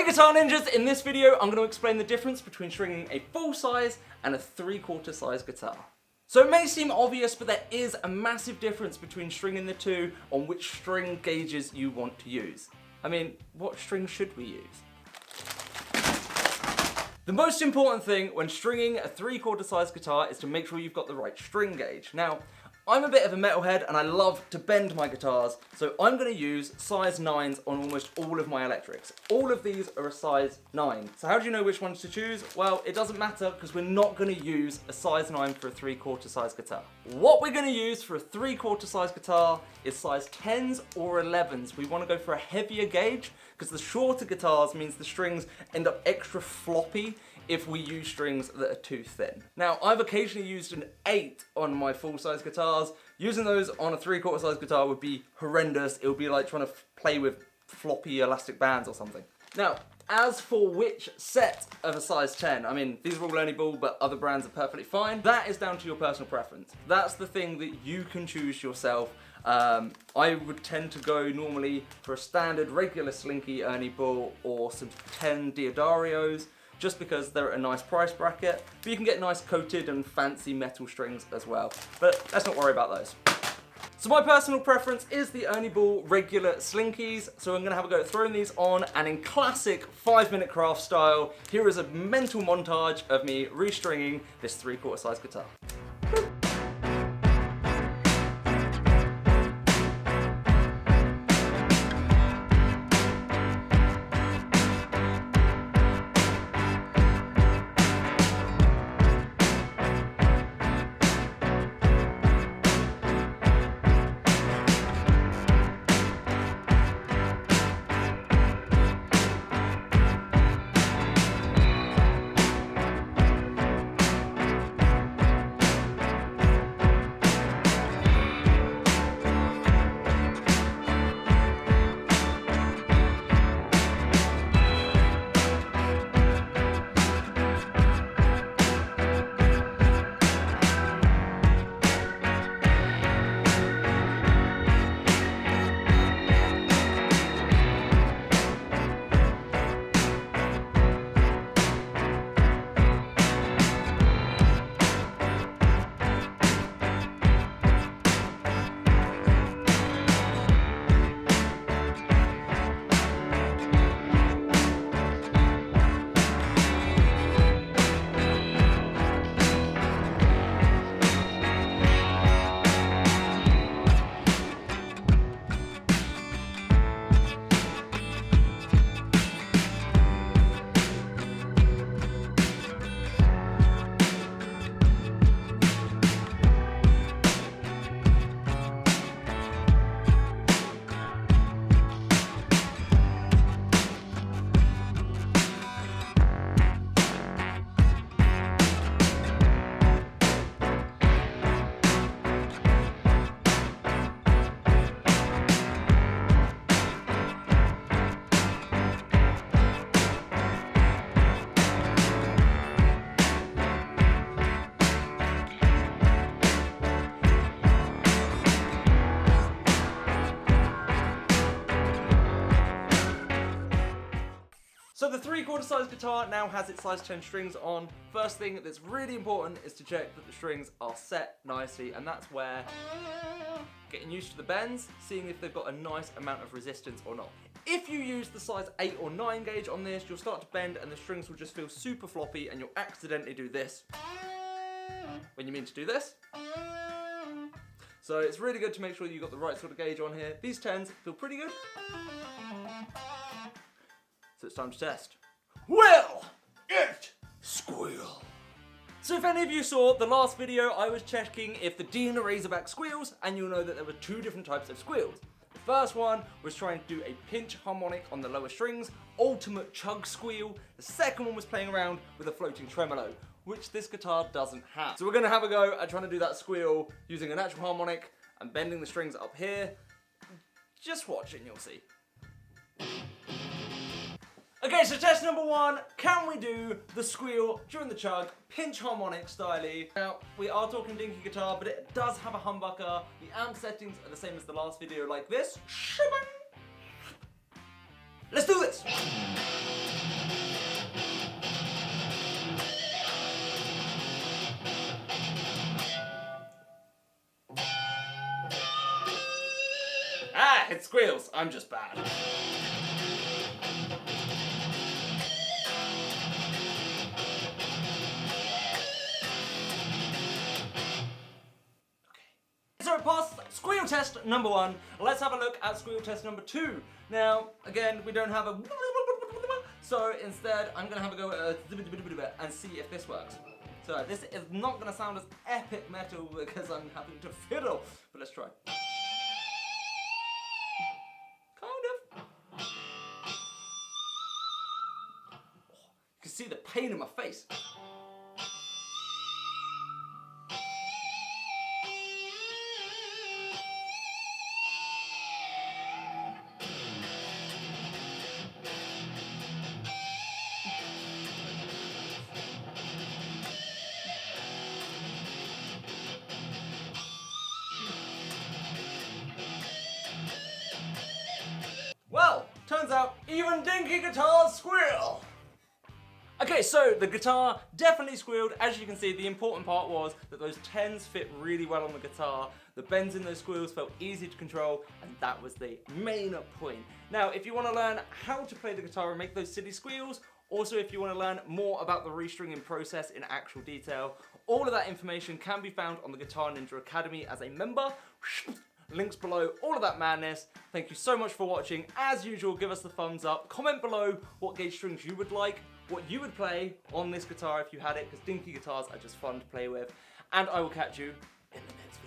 Hey Guitar Ninjas, in this video I'm going to explain the difference between stringing a full size and a 3/4 size guitar. So it may seem obvious, but there is a massive difference between stringing the two on which string gauges you want to use. I mean, what string should we use? The most important thing when stringing a 3/4 size guitar is to make sure you've got the right string gauge. Now, I'm a bit of a metalhead and I love to bend my guitars, so I'm going to use size 9s on almost all of my electrics. All of these are a size 9. So how do you know which ones to choose? Well, it doesn't matter because we're not going to use a size 9 for a 3/4 size guitar. What we're going to use for a 3/4 size guitar is size 10s or 11s. We want to go for a heavier gauge because the shorter guitars means the strings end up extra floppy if we use strings that are too thin. Now, I've occasionally used an 8 on my full-size guitars. Using those on a 3/4 size guitar would be horrendous. It would be like trying to play with floppy elastic bands or something. Now, as for which set of a size 10, I mean, these are all Ernie Ball, but other brands are perfectly fine. That is down to your personal preference. That's the thing that you can choose yourself. I would tend to go normally for a standard regular slinky Ernie Ball or some 10 Diodarios, just because they're at a nice price bracket, but you can get nice coated and fancy metal strings as well. But let's not worry about those. So my personal preference is the Ernie Ball regular slinkies, so I'm going to have a go at throwing these on, and in classic 5-minute craft style, here is a mental montage of me restringing this 3/4 size guitar. So the 3/4 size guitar now has its size 10 strings on. First thing that's really important is to check that the strings are set nicely, and that's where getting used to the bends, seeing if they've got a nice amount of resistance or not. If you use the size 8 or 9 gauge on this, you'll start to bend and the strings will just feel super floppy and you'll accidentally do this when you mean to do this. So it's really good to make sure you've got the right sort of gauge on here. These 10s feel pretty good. So it's time to test. Will it squeal? So if any of you saw the last video, I was checking if the D and the Razorback squeals, and you'll know that there were two different types of squeals. The first one was trying to do a pinch harmonic on the lower strings, ultimate chug squeal. The second one was playing around with a floating tremolo, which this guitar doesn't have. So we're gonna have a go at trying to do that squeal using a natural harmonic and bending the strings up here. Just watch and you'll see. Okay, so test number one, can we do the squeal during the chug, pinch harmonic style-y? Now, we are talking dinky guitar, but it does have a humbucker. The amp settings are the same as the last video, like this. Let's do this! Yeah, it squeals. I'm just bad. So past squeal test number 1, let's have a look at squeal test number 2. Now, again, we don't have a so instead I'm going to have a go at and see if this works. So this is not going to sound as epic metal because I'm having to fiddle, but let's try. Kind of. You can see the pain in my face. Well, turns out even dinky guitars squeal! Okay, so the guitar definitely squealed. As you can see, the important part was that those 10s fit really well on the guitar. The bends in those squeals felt easy to control, and that was the main point. Now, if you want to learn how to play the guitar and make those silly squeals, also if you want to learn more about the restringing process in actual detail, all of that information can be found on the Guitar Ninja Academy as a member. Links below, all of that madness. Thank you so much for watching. As usual, give us the thumbs up. Comment below what gauge strings you would like, what you would play on this guitar if you had it, because dinky guitars are just fun to play with. And I will catch you in the next video.